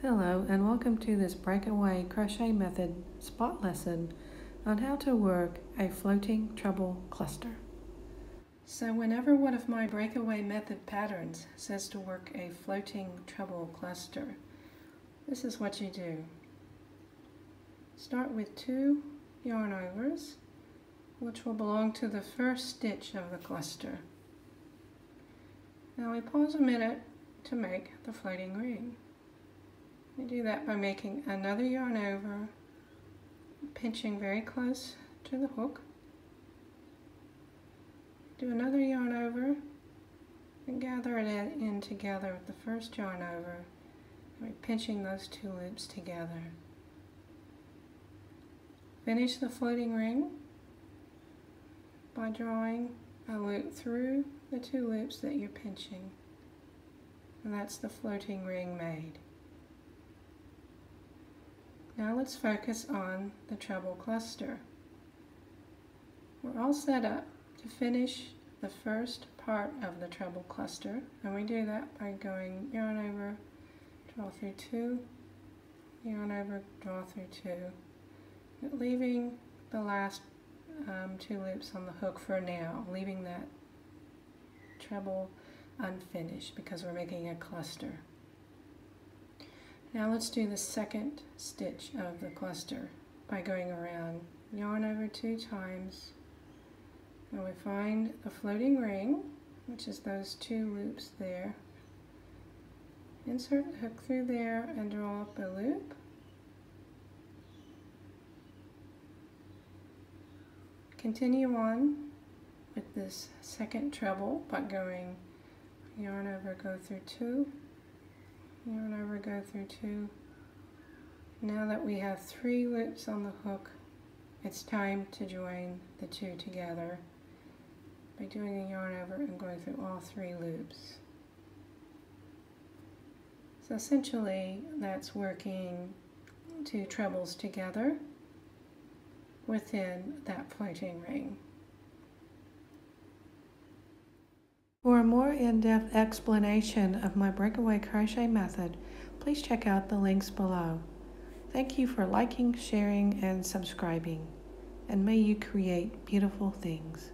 Hello and welcome to this breakaway crochet method spot lesson on how to work a floating treble cluster. So whenever one of my breakaway method patterns says to work a floating treble cluster, this is what you do. Start with 2 yarn overs, which will belong to the first stitch of the cluster. Now we pause a minute to make the floating ring. We do that by making another yarn over, pinching very close to the hook. Do another yarn over and gather it in together with the first yarn over. We're pinching those 2 loops together. Finish the floating ring by drawing a loop through the 2 loops that you're pinching. And that's the floating ring made. Now let's focus on the treble cluster. We're all set up to finish the first part of the treble cluster, and we do that by going yarn over, draw through 2, yarn over, draw through 2, but leaving the last 2 loops on the hook for now, leaving that treble unfinished because we're making a cluster. Now let's do the second stitch of the cluster by going around, yarn over 2 times, and we find the floating ring, which is those 2 loops there. Insert the hook through there and draw up a loop. Continue on with this second treble by going yarn over, go through 2, yarn over, go through 2. Now that we have 3 loops on the hook, it's time to join the 2 together by doing a yarn over and going through all 3 loops. So essentially that's working 2 trebles together within that floating ring. For a more in-depth explanation of my breakaway crochet method, please check out the links below. Thank you for liking, sharing, and subscribing, and may you create beautiful things.